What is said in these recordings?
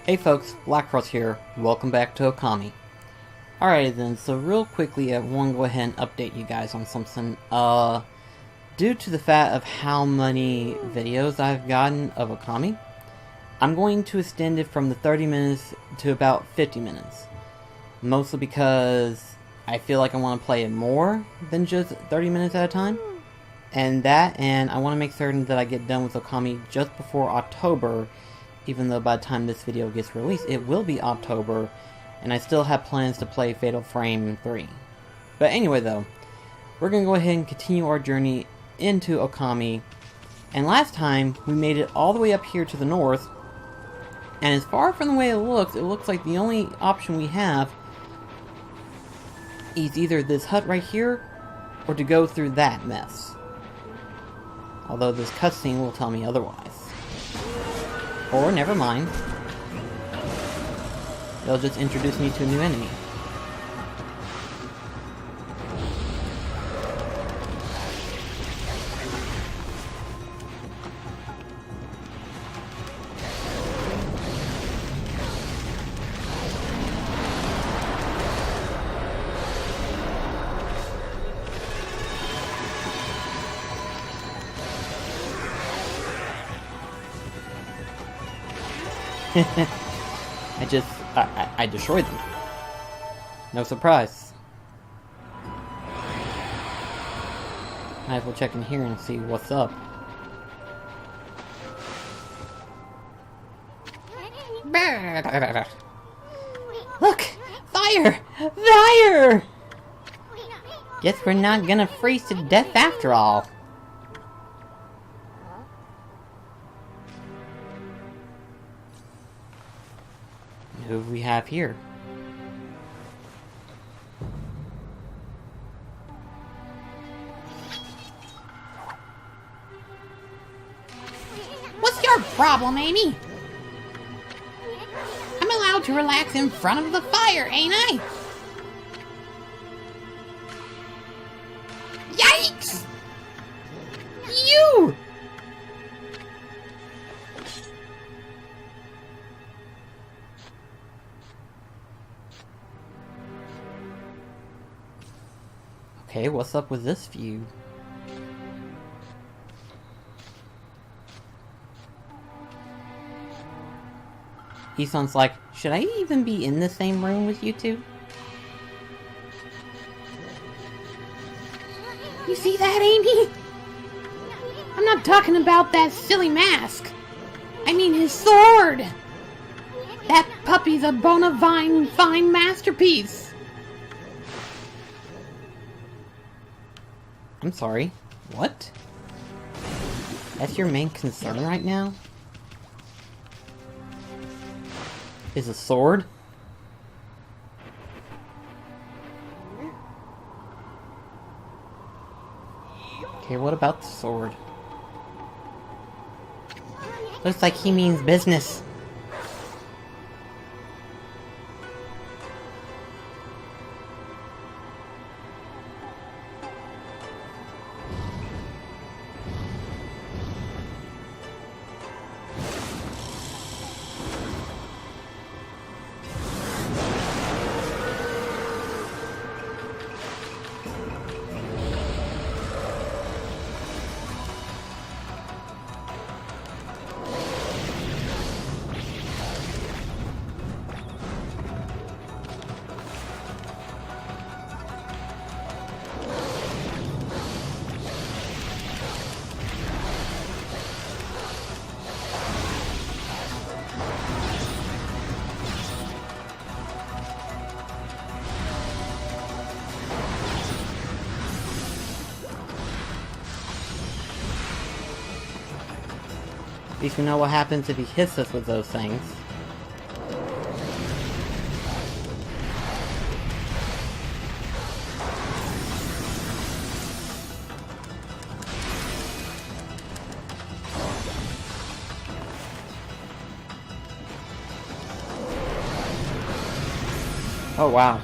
Hey folks, BlackCross here. Welcome back to Okami. Alright then, so real quickly I want to go ahead and update you guys on something. Due to the fact of how many videos I've gotten of Okami, I'm going to extend it from the 30 minutes to about 50 minutes. Mostly because I feel like I want to play it more than just 30 minutes at a time. And I want to make certain that I get done with Okami just before October. Even though by the time this video gets released, it will be October, and I still have plans to play Fatal Frame 3. But anyway though, we're going to go ahead and continue our journey into Okami, and last time we made it all the way up here to the north, and as far from the way it looks like the only option we have is either this hut right here, or to go through that mess. Although this cutscene will tell me otherwise. Or, never mind. They'll just introduce me to a new enemy. I destroyed them. No surprise. Might as well check in here and see what's up. Look! Fire! Fire! Guess we're not gonna freeze to death after all. Who do we have here? What's your problem, Amy? I'm allowed to relax in front of the fire, ain't I? Yikes! You! Okay, what's up with this view? He sounds like, should I even be in the same room with you two? You see that, Amy? I'm not talking about that silly mask. I mean his sword. That puppy's a bona fide masterpiece. I'm sorry, what? That's your main concern right now? Is a sword? Okay, what about the sword? Looks like he means business. At least we know what happens if he hits us with those things. Oh wow.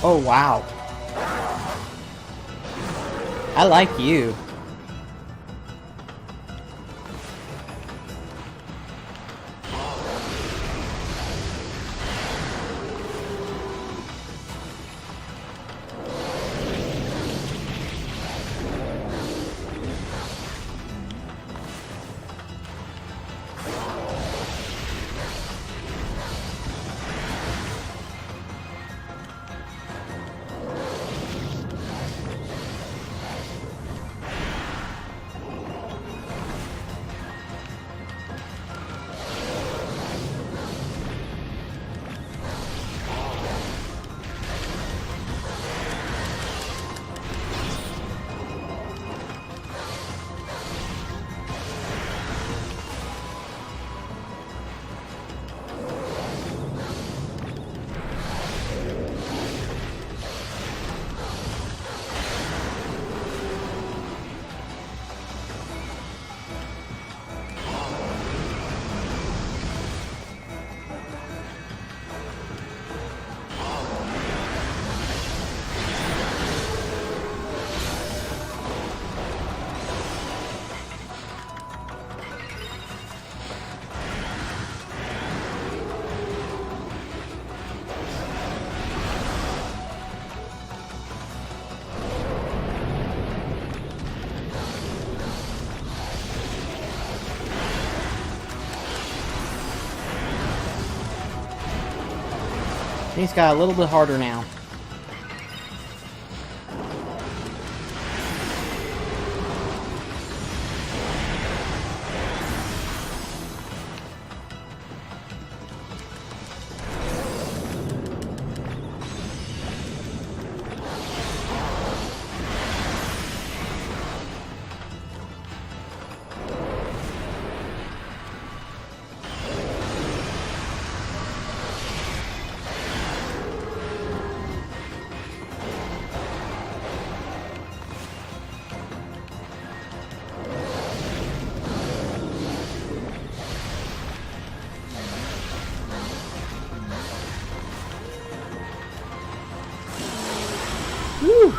Oh, wow. I like you. He's got a little bit harder now. Whew.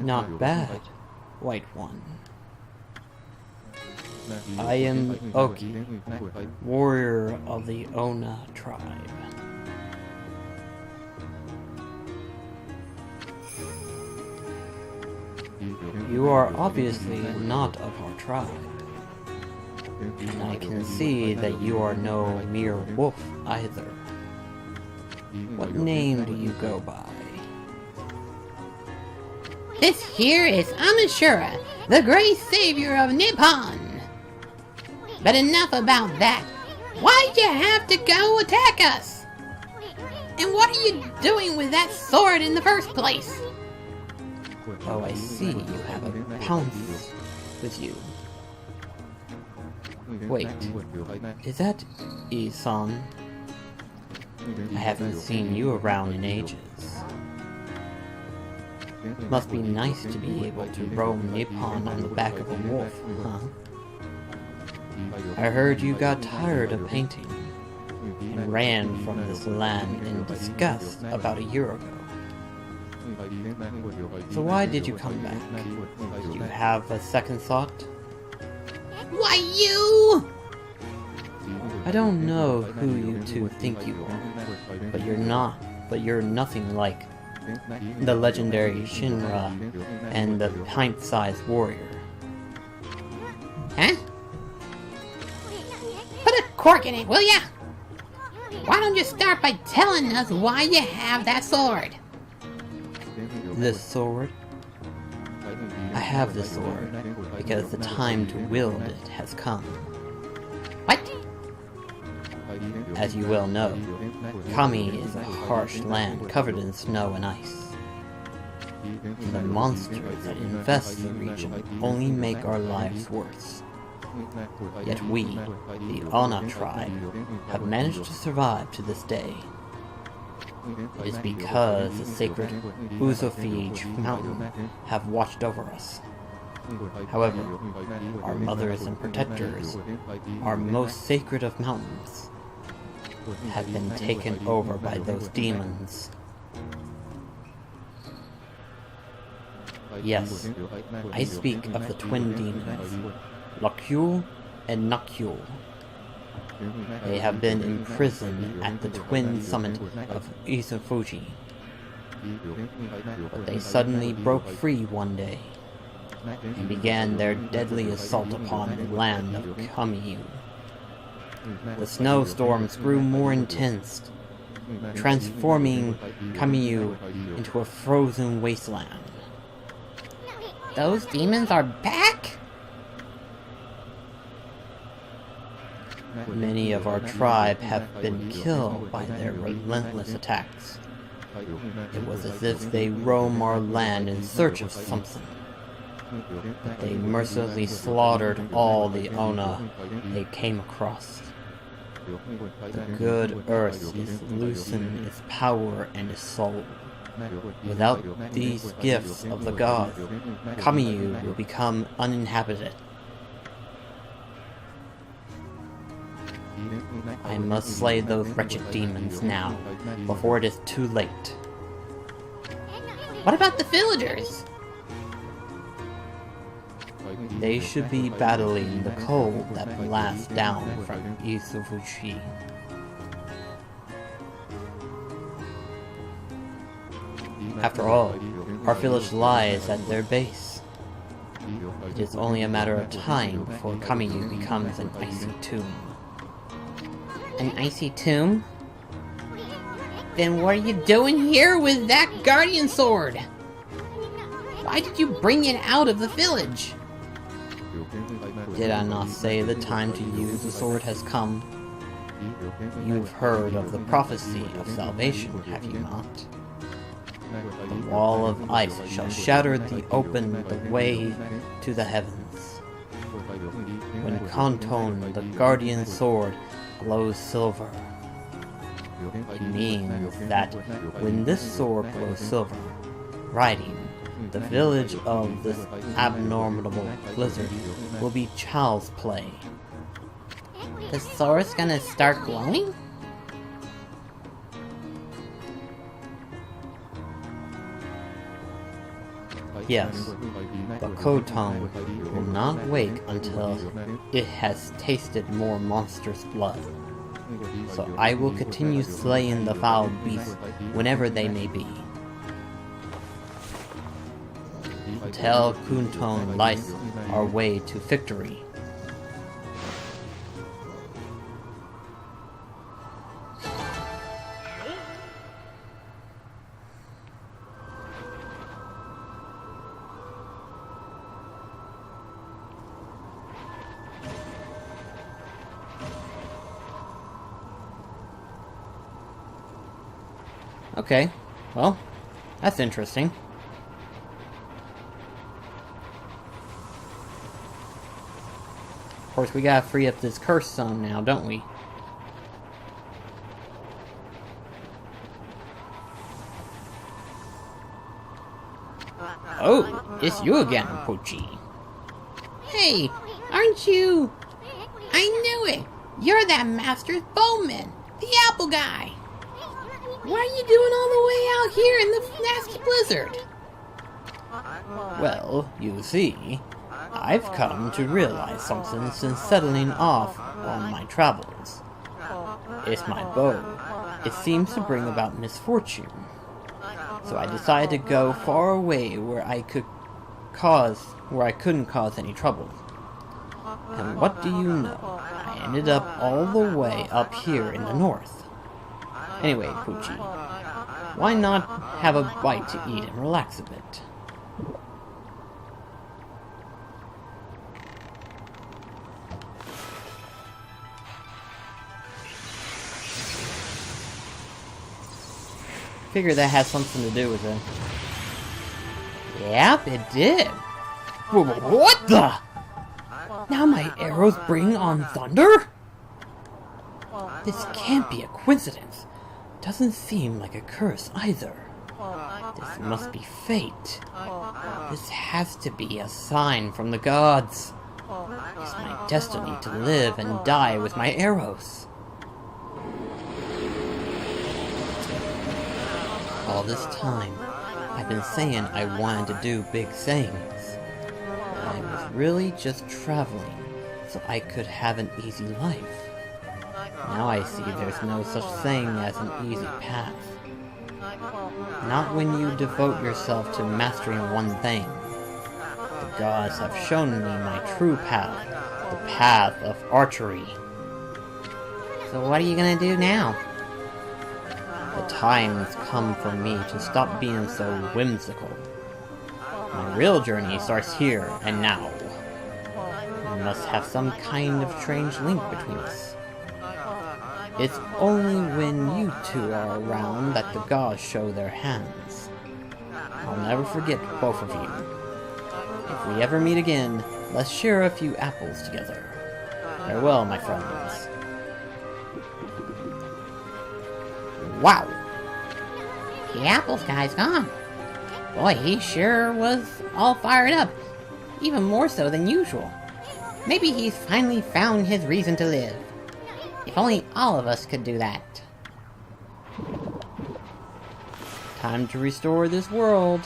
Not bad, White One. I am Oki, warrior of the Ona tribe. You are obviously not of our tribe, and I can see that you are no mere wolf either. What name do you go by? This here is Amaterasu, the great savior of Nippon. But enough about that. Why'd you have to go attack us? And what are you doing with that sword in the first place? Oh, I see you have a pounce with you. Wait, is that Isan? I haven't seen you around in ages. Must be nice to be able to roam Nippon on the back of a wolf, huh? I heard you got tired of painting and ran from this land in disgust about a year ago. So why did you come back? Did you have a second thought? Why, you! I don't know who you two think you are, but you're nothing like the legendary Shinra and the pint-sized warrior. Huh? Put a cork in it, will ya? Why don't you start by telling us why you have that sword? This sword? I have this sword because the time to wield it has come. What? As you well know, Okami is a harsh land covered in snow and ice. The monsters that infest the region only make our lives worse. Yet we, the Ona tribe, have managed to survive to this day. It is because the sacred Uzophage mountain have watched over us. However, our mothers and protectors, our most sacred of mountains, have been taken over by those demons. Yes, I speak of the twin demons, Lakul and Nakul. They have been imprisoned at the twin summit of Izufuji. But they suddenly broke free one day and began their deadly assault upon the land of Okami. The snowstorms grew more intense, transforming Kamiyu into a frozen wasteland. Those demons are back? Many of our tribe have been killed by their relentless attacks. It was as if they roam our land in search of something. But they mercilessly slaughtered all the Ona they came across. The good earth is loosened its power and its soul. Without these gifts of the gods, Kamiyu will become uninhabited. I must slay those wretched demons now, before it is too late. What about the villagers? They should be battling the cold that blasts down from Izufuji. After all, our village lies at their base. It is only a matter of time before Kamiyu becomes an icy tomb. An icy tomb? Then what are you doing here with that guardian sword? Why did you bring it out of the village? Did I not say the time to use the sword has come? You've heard of the prophecy of salvation, have you not? The wall of ice shall shatter the way to the heavens. When Kanton, the guardian sword, glows silver, it means that when this sword glows silver, riding, the village of this abnormal blizzard will be child's play. The sword's gonna start glowing? Yes, but Koton will not wake until it has tasted more monstrous blood. So I will continue slaying the foul beasts whenever they may be. Until Kunton lights our way to victory. Okay, well, that's interesting. Of course, we gotta free up this curse zone now, don't we? Oh, it's you again, Pochi. Hey, aren't you? I knew it! You're that master's bowman, the apple guy! What are you doing all the way out here in the nasty blizzard? Well, you see, I've come to realize something since settling off on my travels. It's my bow. It seems to bring about misfortune. So I decided to go far away where I couldn't cause any trouble. And what do you know? I ended up all the way up here in the north. Anyway, Poochie, why not have a bite to eat and relax a bit? Figure that has something to do with it. Yep, it did. What the? Now my arrows bring on thunder? This can't be a coincidence. Doesn't seem like a curse either. This must be fate. This has to be a sign from the gods. It's my destiny to live and die with my arrows. All this time, I've been saying I wanted to do big things. I was really just traveling so I could have an easy life. Now I see there's no such thing as an easy path. Not when you devote yourself to mastering one thing. The gods have shown me my true path, the path of archery. So what are you gonna do now? The time has come for me to stop being so whimsical. My real journey starts here and now. We must have some kind of strange link between us. It's only when you two are around that the gods show their hands. I'll never forget both of you. If we ever meet again, let's share a few apples together. Farewell, my friends. Wow! The apples guy's gone. Boy, he sure was all fired up. Even more so than usual. Maybe he's finally found his reason to live. If only all of us could do that. Time to restore this world.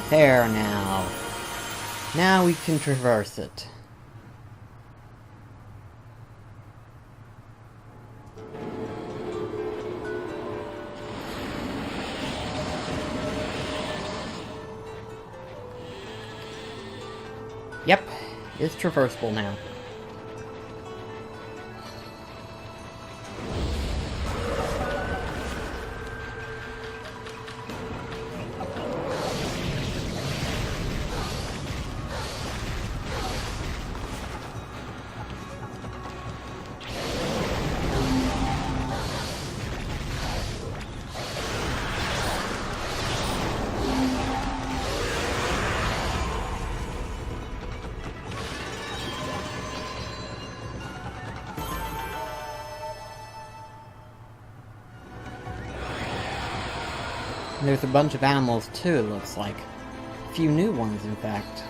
There now. Now we can traverse it. Yep, it's traversable now. There's a bunch of animals too, it looks like. A few new ones, in fact.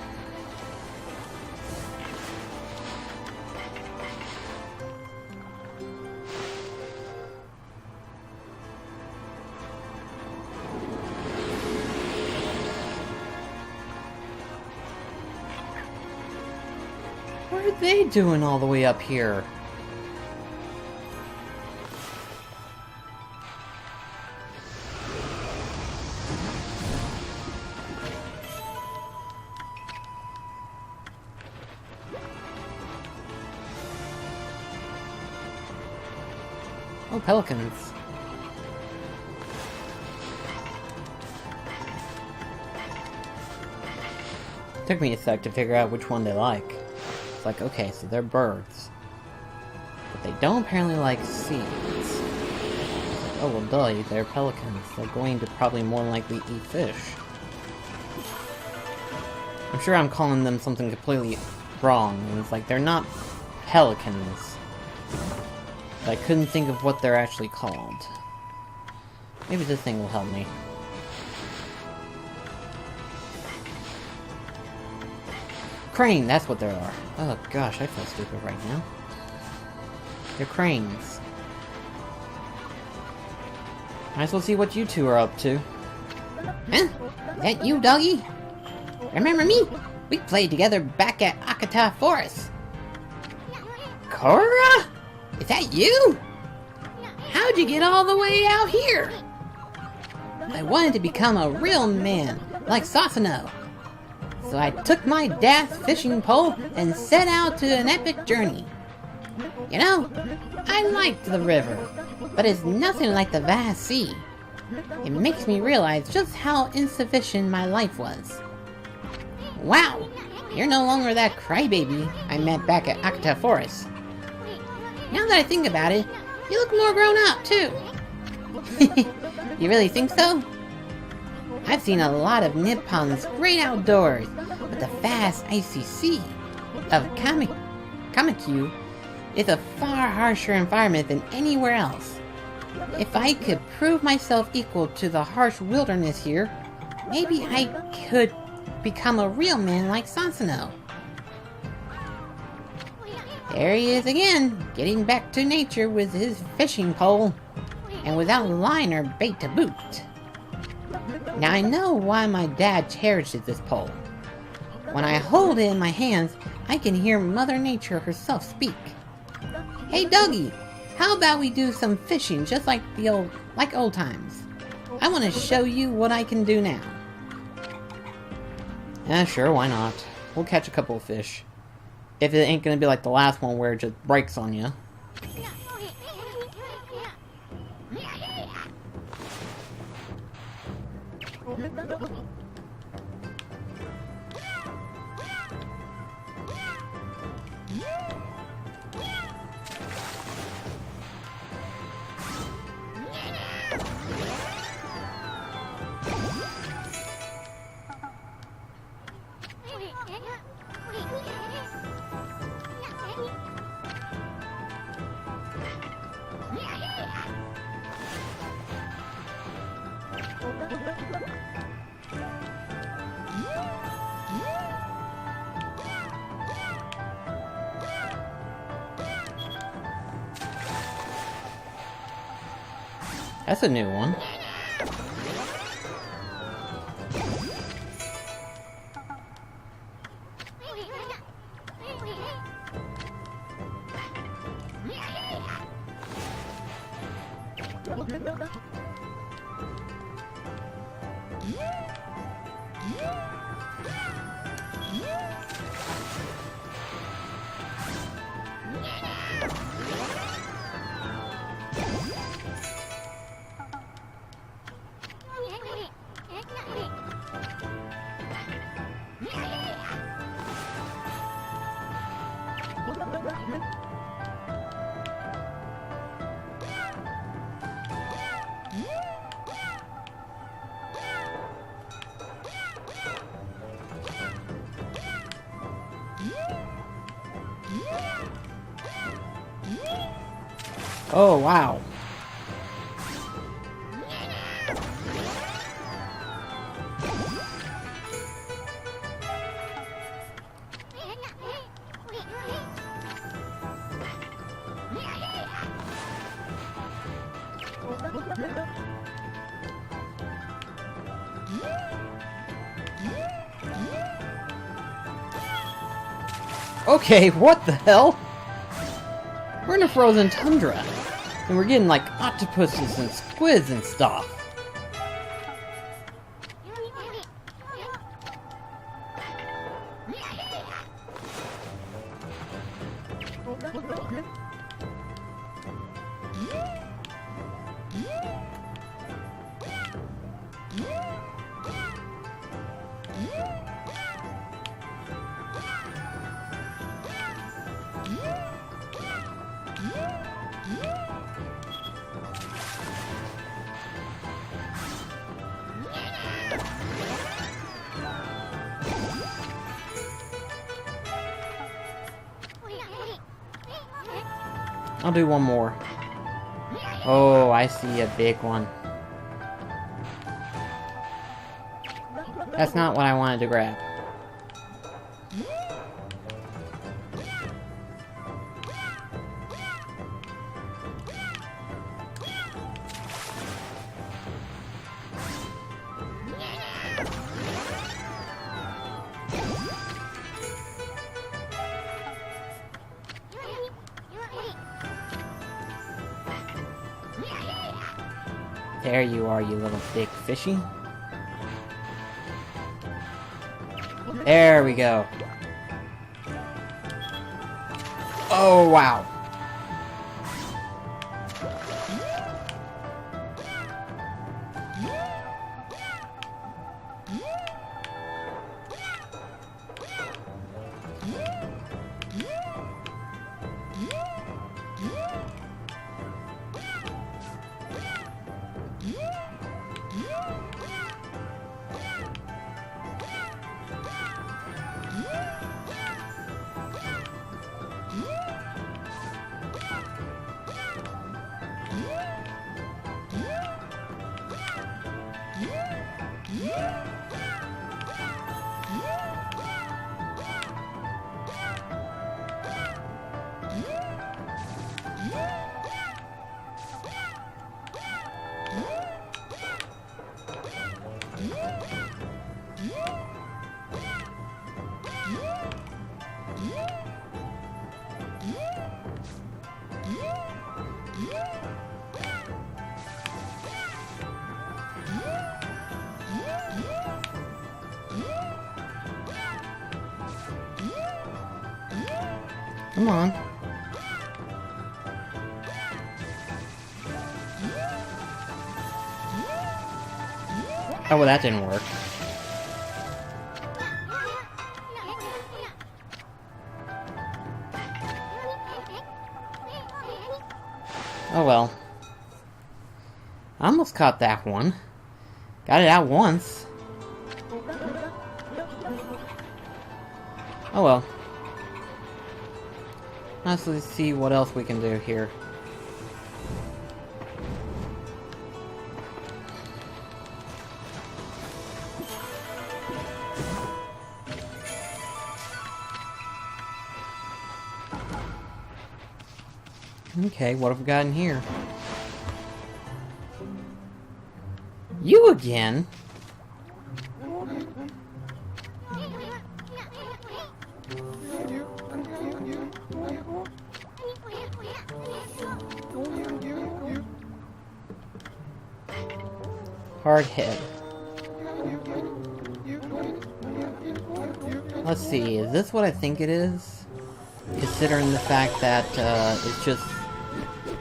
What are they doing all the way up here? Oh, pelicans. Took me a sec to figure out which one they like. It's like, okay, so they're birds. But they don't apparently like seeds. Like, oh, well, duh, they're pelicans. They're going to probably more likely eat fish. I'm sure I'm calling them something completely wrong, and it's like, they're not pelicans. I couldn't think of what they're actually called. Maybe this thing will help me. Crane, that's what they are. Oh gosh, I feel stupid right now. They're cranes. Might as well see what you two are up to. Huh? Is that you, doggy? Remember me? We played together back at Akata Forest. Korra? Is that you? How'd you get all the way out here? I wanted to become a real man, like Sasano. So I took my dad's fishing pole and set out to an epic journey. You know, I liked the river, but it's nothing like the vast sea. It makes me realize just how insufficient my life was. Wow, you're no longer that crybaby I met back at Akita Forest. Now that I think about it, you look more grown up, too. You really think so? I've seen a lot of Nippon's great outdoors, but the vast icy sea of Kamakyu is a far harsher environment than anywhere else. If I could prove myself equal to the harsh wilderness here, maybe I could become a real man like Sasuno. There he is again, getting back to nature with his fishing pole, and without line or bait to boot. Now I know why my dad cherishes this pole. When I hold it in my hands, I can hear Mother Nature herself speak. Hey Dougie, how about we do some fishing just like old times? I want to show you what I can do now. Yeah, sure, why not? We'll catch a couple of fish. If it ain't gonna be like the last one where it just breaks on you. That's a new one. Oh, wow. Okay, what the hell? We're in a frozen tundra, and we're getting like octopuses and squids and stuff. I'll do one more. Oh, I see a big one. That's not what I wanted to grab. There you are, you little big fishy. There we go. Oh, wow. Come on. Oh, well, that didn't work. Oh well. I almost caught that one. Got it out once. Oh well. Let's see what else we can do here. Okay, what have we got in here? You again? Hard head. Let's see, is this what I think it is? Considering the fact that it's just...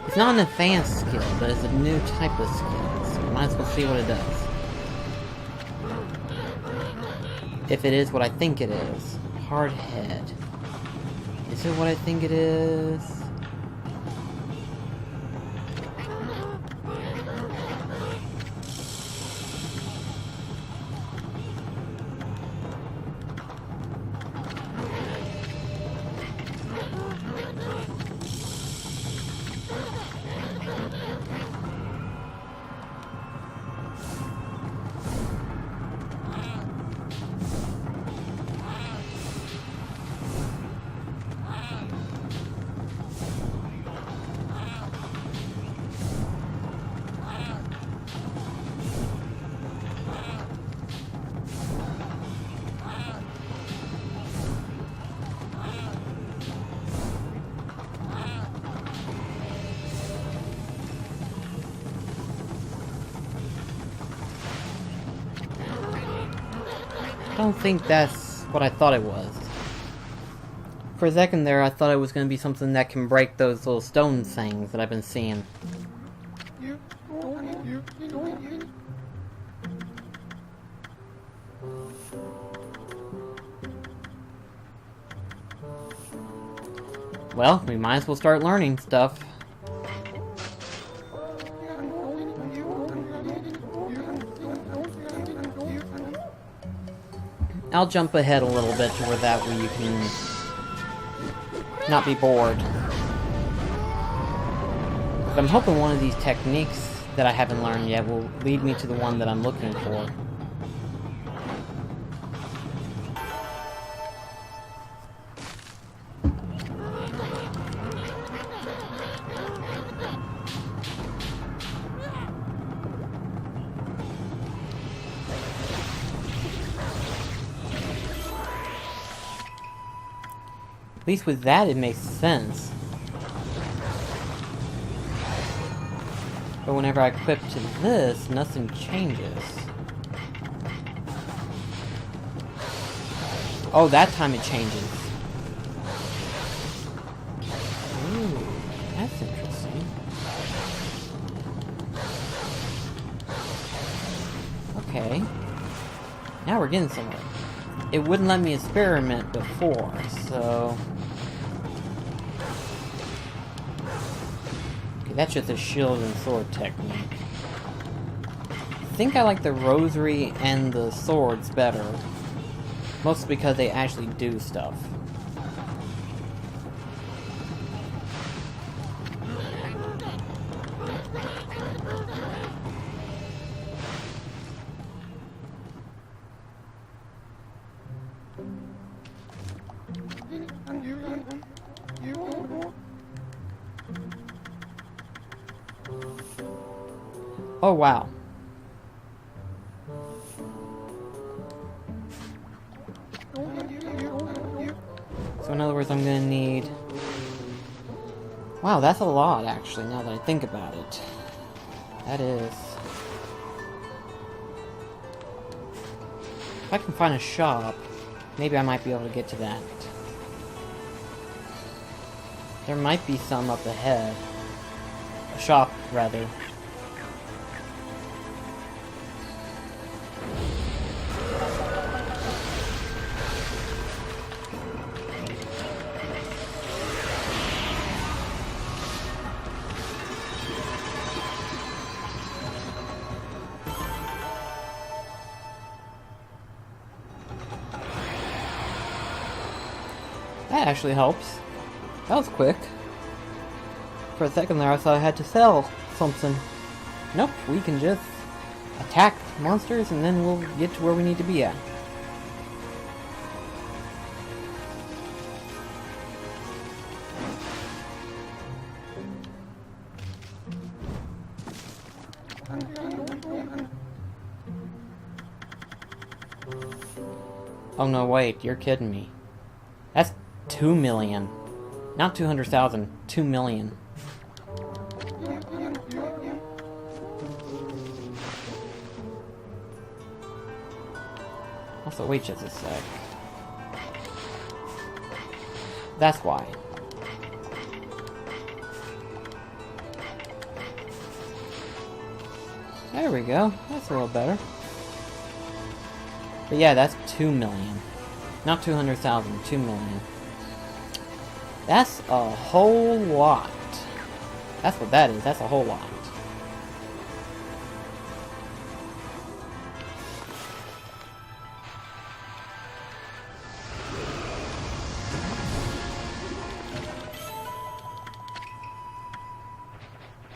It's not an advanced skill, but it's a new type of skill, so might as well see what it does. If it is what I think it is. Hard head. Is it what I think it is? I don't think that's what I thought it was. For a second there, I thought it was going to be something that can break those little stone things that I've been seeing. Well, we might as well start learning stuff. I'll jump ahead a little bit to where that way you can not be bored. But I'm hoping one of these techniques that I haven't learned yet will lead me to the one that I'm looking for. At least with that, it makes sense. But whenever I equip to this, nothing changes. Oh, that time it changes. Ooh, that's interesting. Okay. Now we're getting somewhere. It wouldn't let me experiment before, so... Okay, that's just a shield and sword technique. think I like the rosary and the swords better. Mostly because they actually do stuff. Oh wow. So in other words, I'm gonna need... Wow, that's a lot, actually, now that I think about it. That is... If I can find a shop, maybe I might be able to get to that. There might be some up ahead. A shop, rather. That actually helps. That was quick. For a second there I thought I had to sell something. Nope, we can just attack monsters and then we'll get to where we need to be at. Oh no, wait, you're kidding me. That's 2 million. Not 200,000, 2 million. Also, wait just a sec. That's why. There we go. That's a little better. But yeah, that's 2 million. Not 200,000, 2 million. That's a whole lot. That's what that is. That's a whole lot.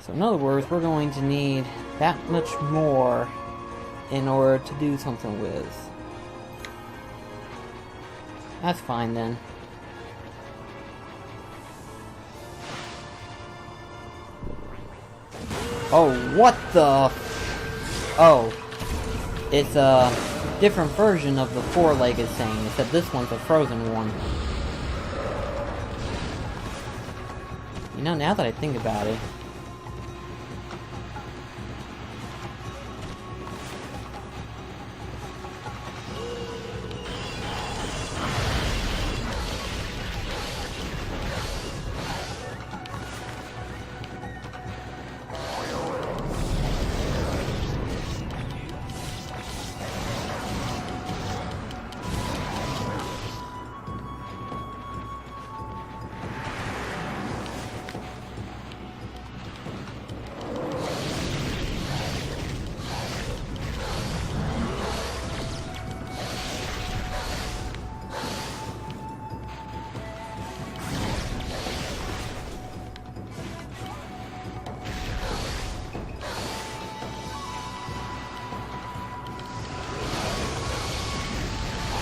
So in other words, we're going to need that much more in order to do something with. That's fine then. Oh, what the... Oh. It's a different version of the four-legged thing, except this one's a frozen one. You know, now that I think about it...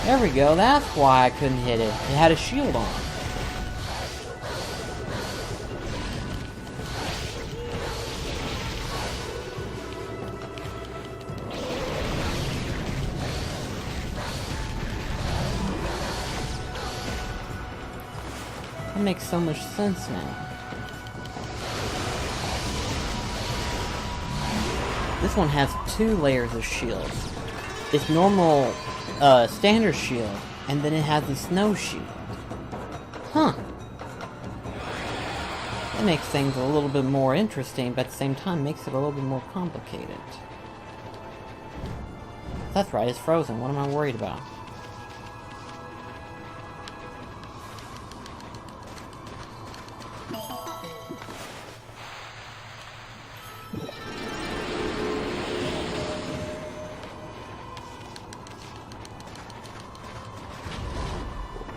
There we go, that's why I couldn't hit it. It had a shield on. That makes so much sense now. This one has 2 layers of shield. It's normal standard shield, and then it has the snow shield. Huh. That makes things a little bit more interesting, but at the same time makes it a little bit more complicated. That's right, it's frozen. What am I worried about?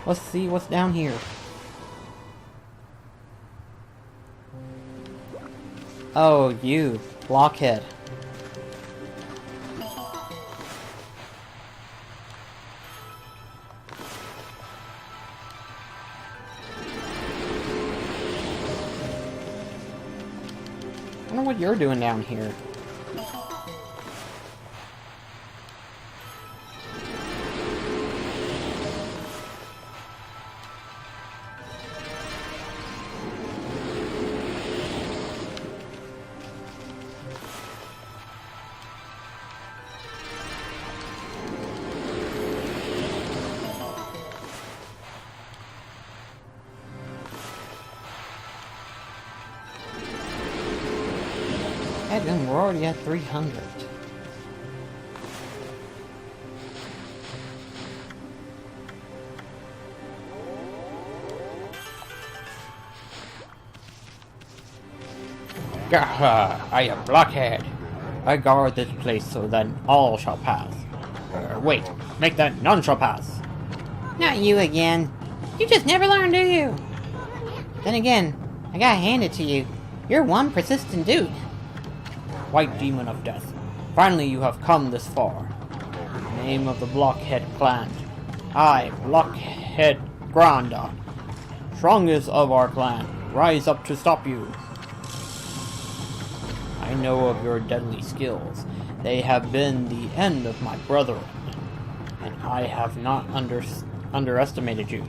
Let's see what's down here. Oh, you, blockhead. I wonder what you're doing down here. And then we're already at 300. Gaha, I am Blockhead. I guard this place so that all shall pass. Wait, make that none shall pass. Not you again. You just never learn, do you? Then again, I gotta hand it to you. You're one persistent dude. White demon of death, finally you have come this far. In the name of the Blockhead clan, I, Blockhead Granda, strongest of our clan, rise up to stop you. I know of your deadly skills. They have been the end of my brethren, and I have not underestimated you.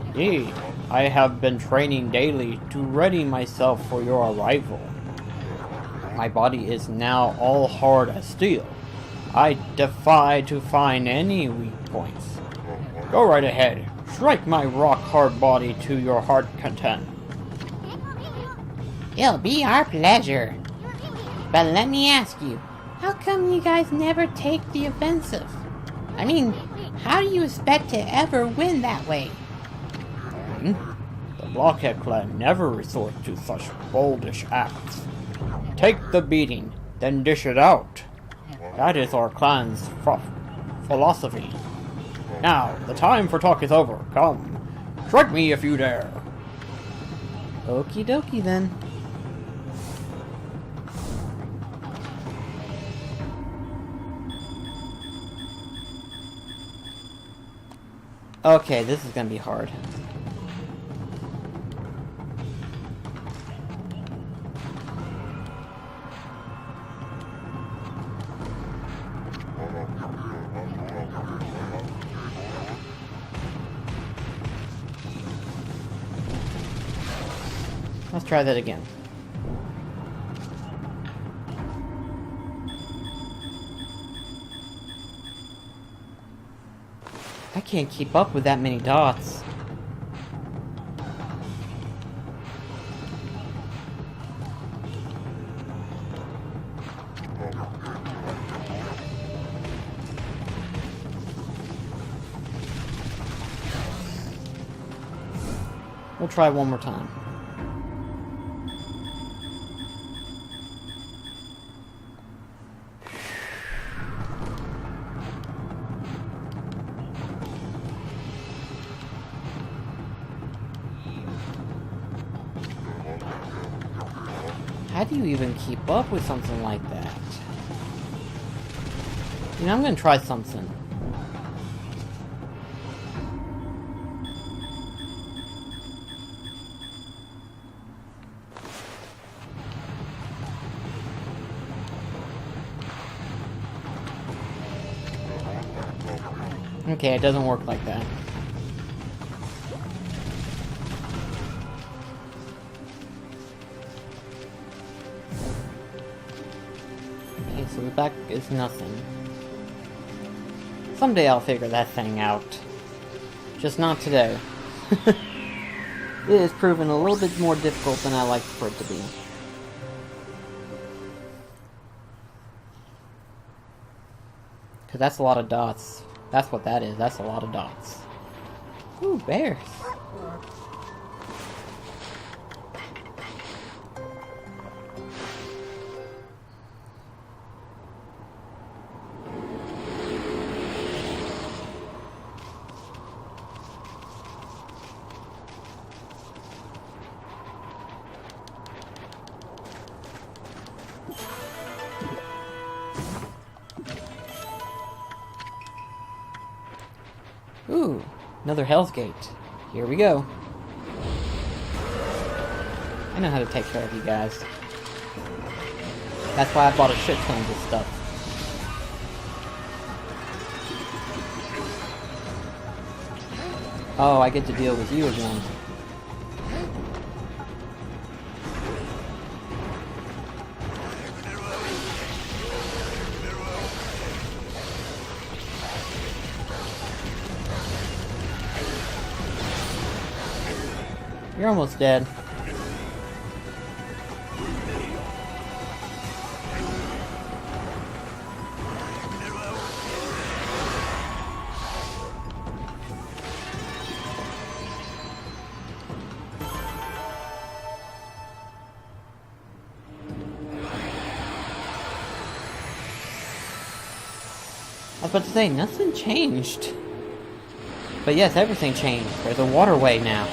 Indeed, I have been training daily to ready myself for your arrival. My body is now all hard as steel. I defy to find any weak points. Go right ahead. Strike my rock-hard body to your heart content. It'll be our pleasure. But let me ask you, how come you guys never take the offensive? I mean, how do you expect to ever win that way? The Blockhead clan never resort to such boldish acts. Take the beating, then dish it out. That is our clan's philosophy. Now, the time for talk is over. Come, strike me if you dare. Okie dokie then. Okay, this is gonna be hard. Let's try that again. I can't keep up with that many dots. We'll try one more time. How do you even keep up with something like that? You know, I'm gonna try something. Okay, it doesn't work like that. Okay, so the back is nothing. Someday I'll figure that thing out. Just not today. It has proven a little bit more difficult than I like for it to be. Because that's a lot of dots. That's what that is. That's a lot of dots. Ooh, bears. Ooh, another Hell's Gate. Here we go. I know how to take care of you guys. That's why I bought a shit ton of this stuff. Oh, I get to deal with you again. You're almost dead. I was about to say, nothing changed. But yes, everything changed. There's a waterway now.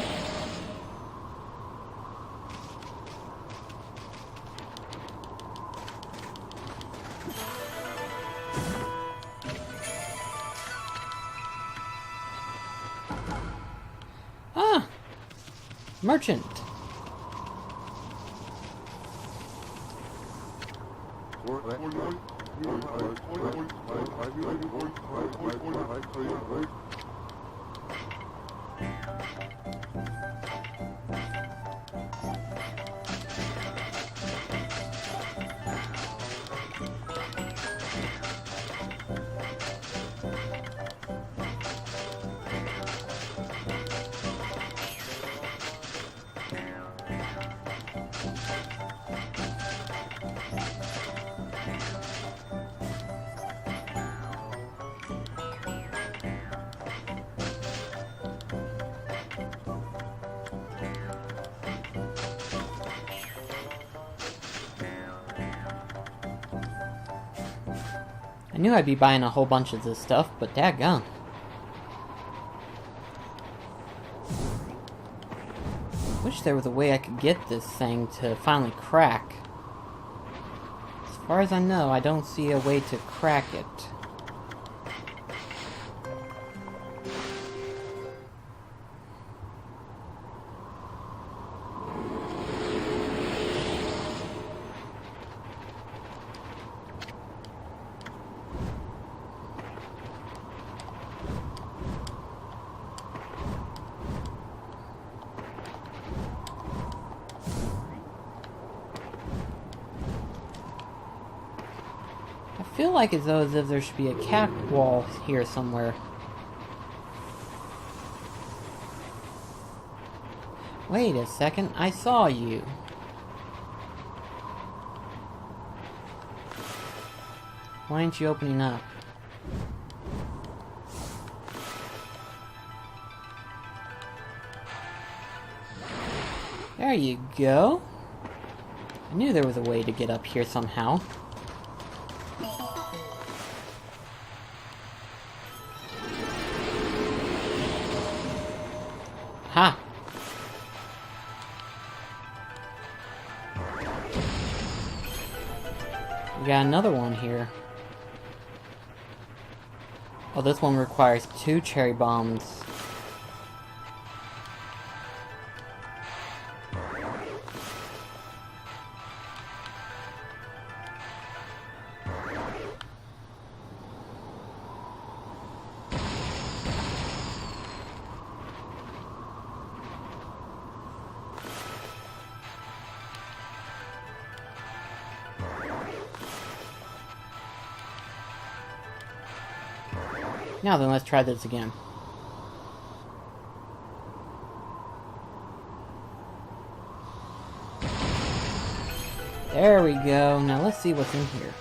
Ah! Merchant. I knew I'd be buying a whole bunch of this stuff, but dadgum. Wish there was a way I could get this thing to finally crack. As far as I know, I don't see a way to crack it. I feel like as if there should be a cat wall here somewhere. Wait a second, I saw you. Why aren't you opening up? There you go. I knew there was a way to get up here somehow. Ha! We got another one here. Oh, this one requires 2 cherry bombs. Now then, let's try this again. There we go. Now let's see what's in here.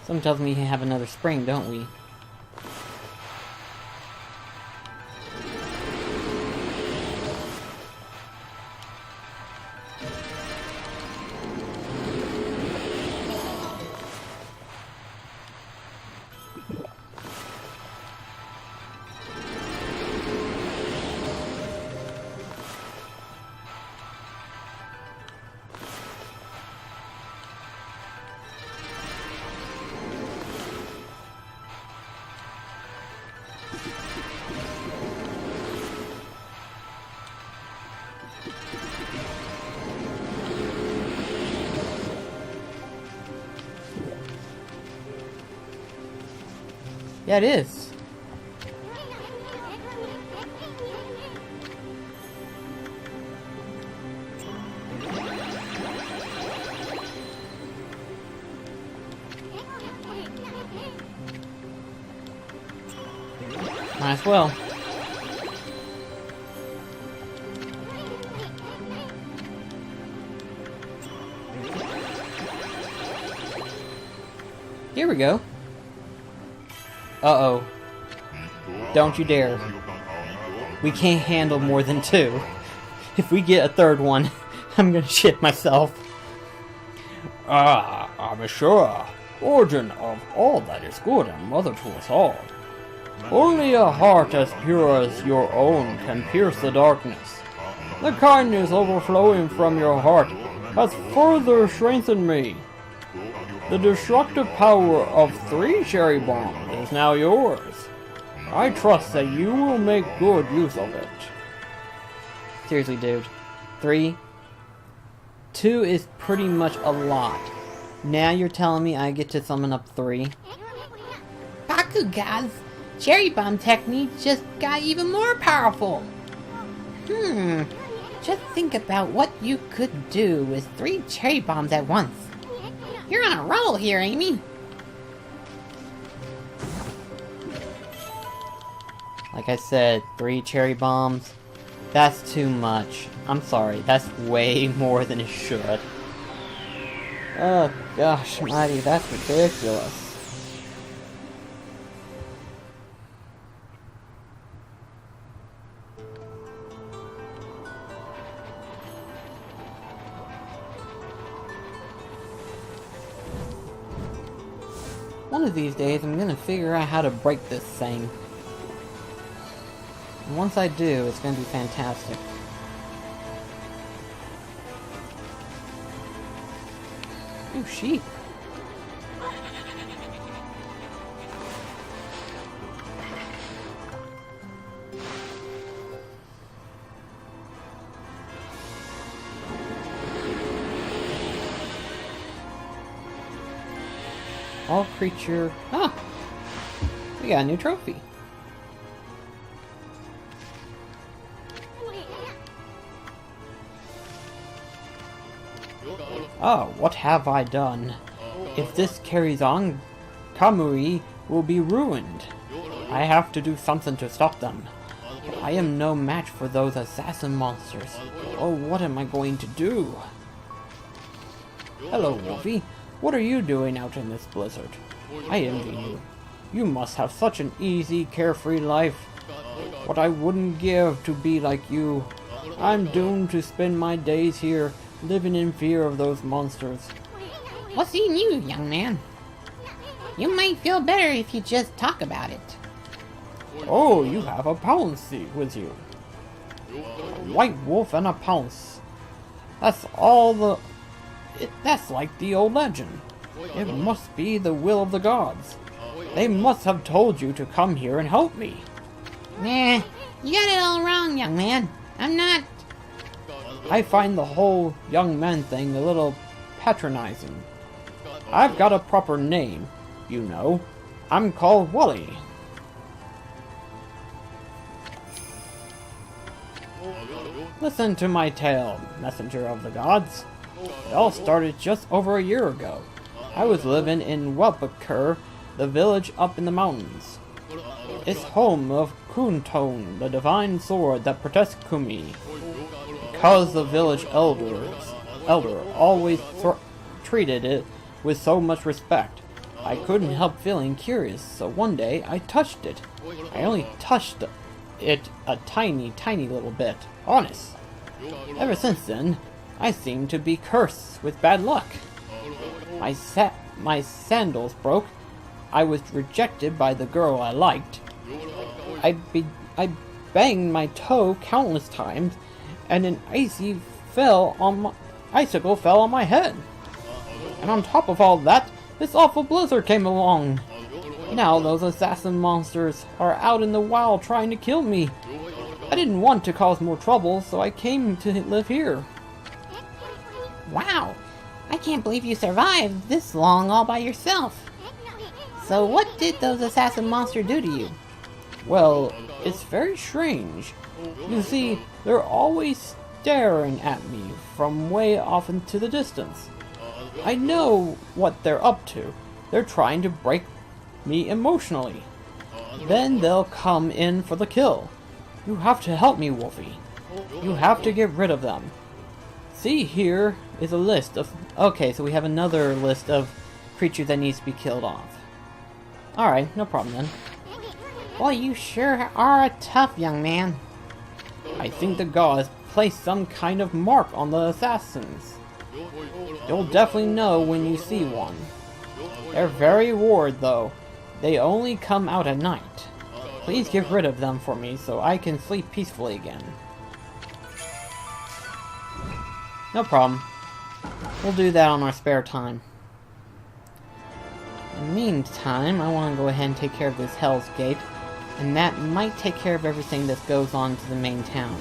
Something tells me we have another spring, don't we? Yeah, it is. Might as well. Here we go. Uh-oh. Don't you dare. We can't handle more than 2. If we get a third one, I'm gonna shit myself. Ah, I'm sure. Origin of all that is good and mother to us all. Only a heart as pure as your own can pierce the darkness. The kindness overflowing from your heart has further strengthened me. The destructive power of 3 cherry bombs is now yours. I trust that you will make good use of it. Seriously, dude. 3? 2 is pretty much a lot. Now you're telling me I get to summon up 3? Bakugan's cherry bomb technique just got even more powerful. Just think about what you could do with 3 cherry bombs at once. You're on a roll here, Amy. Like I said, 3 cherry bombs. That's too much. I'm sorry, that's way more than it should. Oh gosh, mighty, that's ridiculous. One of these days, I'm gonna figure out how to break this thing. And once I do, it's gonna be fantastic. Ooh, sheep. All creature... Oh! We got a new trophy. Oh, what have I done? If this carries on, Kamui will be ruined. I have to do something to stop them. I am no match for those assassin monsters. Oh, what am I going to do? Hello, Wolfie. What are you doing out in this blizzard? I envy you. You must have such an easy, carefree life. What I wouldn't give to be like you. I'm doomed to spend my days here, living in fear of those monsters. What's in you, young man? You might feel better if you just talk about it. Oh, you have a pounce with you. A white wolf and a pounce. That's all the... That's like the old legend. It must be the will of the gods. They must have told you to come here and help me. Nah, you got it all wrong, young man. I'm not... I find the whole young man thing a little patronizing. I've got a proper name, you know. I'm called Wally. Listen to my tale, messenger of the gods. It all started just over a year ago. I was living in Welpakur, the village up in the mountains. It's home of Kuntone, the divine sword that protects Kumi. Because the village elder always treated it with so much respect, I couldn't help feeling curious, so one day I touched it. I only touched it a tiny, tiny little bit. Honest. Ever since then, I seem to be cursed with bad luck. My sandals broke. I was rejected by the girl I liked. I banged my toe countless times, and an icicle fell on my head. And on top of all that, this awful blizzard came along. Now those assassin monsters are out in the wild trying to kill me. I didn't want to cause more trouble, so I came to live here. Wow, I can't believe you survived this long all by yourself. So what did those assassin monsters do to you? Well, it's very strange. You see, they're always staring at me from way off into the distance. I know what they're up to. They're trying to break me emotionally. Then they'll come in for the kill. You have to help me, Wolfie. You have to get rid of them. See, here is a list of... Okay, so we have another list of creatures that needs to be killed off. Alright, no problem then. Boy, you sure are a tough young man. I think the gods placed some kind of mark on the assassins. You'll definitely know when you see one. They're very ward, though. They only come out at night. Please get rid of them for me so I can sleep peacefully again. No problem. We'll do that on our spare time. In the meantime, I want to go ahead and take care of this Hell's Gate, and that might take care of everything that goes on to the main town.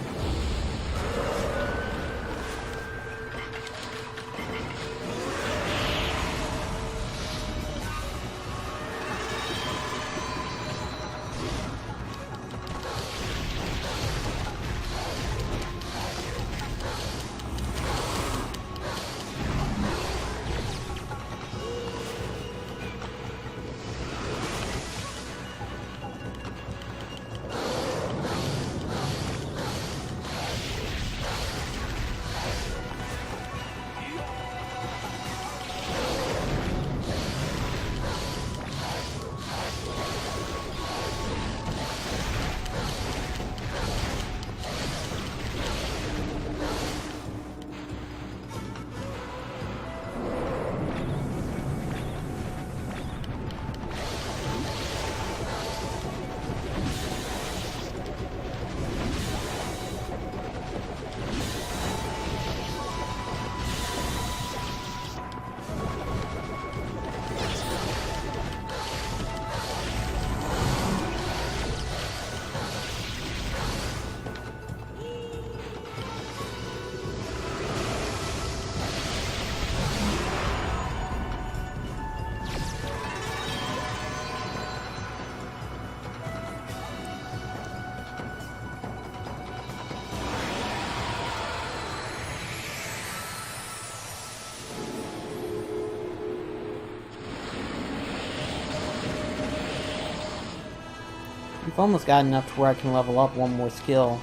I've almost got enough to where I can level up one more skill.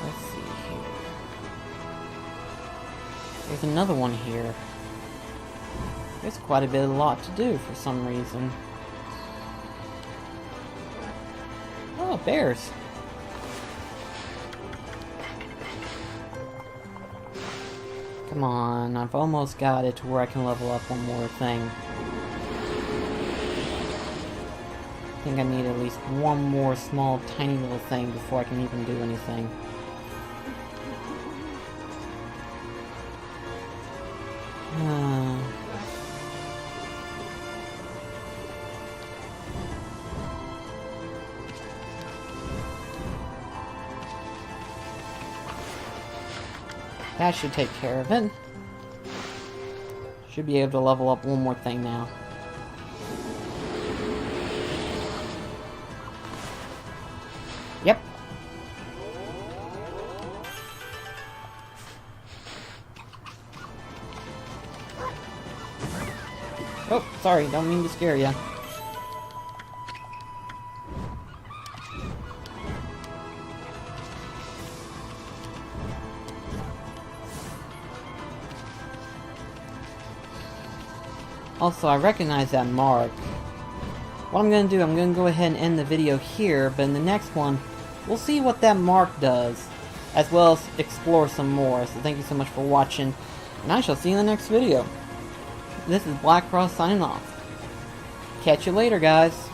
Let's see here. There's another one here. There's quite a lot to do for some reason. Oh, bears! Come on, I've almost got it to where I can level up one more thing. I think I need at least one more small, tiny little thing before I can even do anything. That should take care of it. Should be able to level up one more thing now. Yep. Oh, sorry, don't mean to scare ya. Also, I recognize that mark. What I'm going to do, I'm going to go ahead and end the video here, but in the next one, we'll see what that mark does, as well as explore some more. So thank you so much for watching, and I shall see you in the next video. This is BlackCross signing off. Catch you later, guys.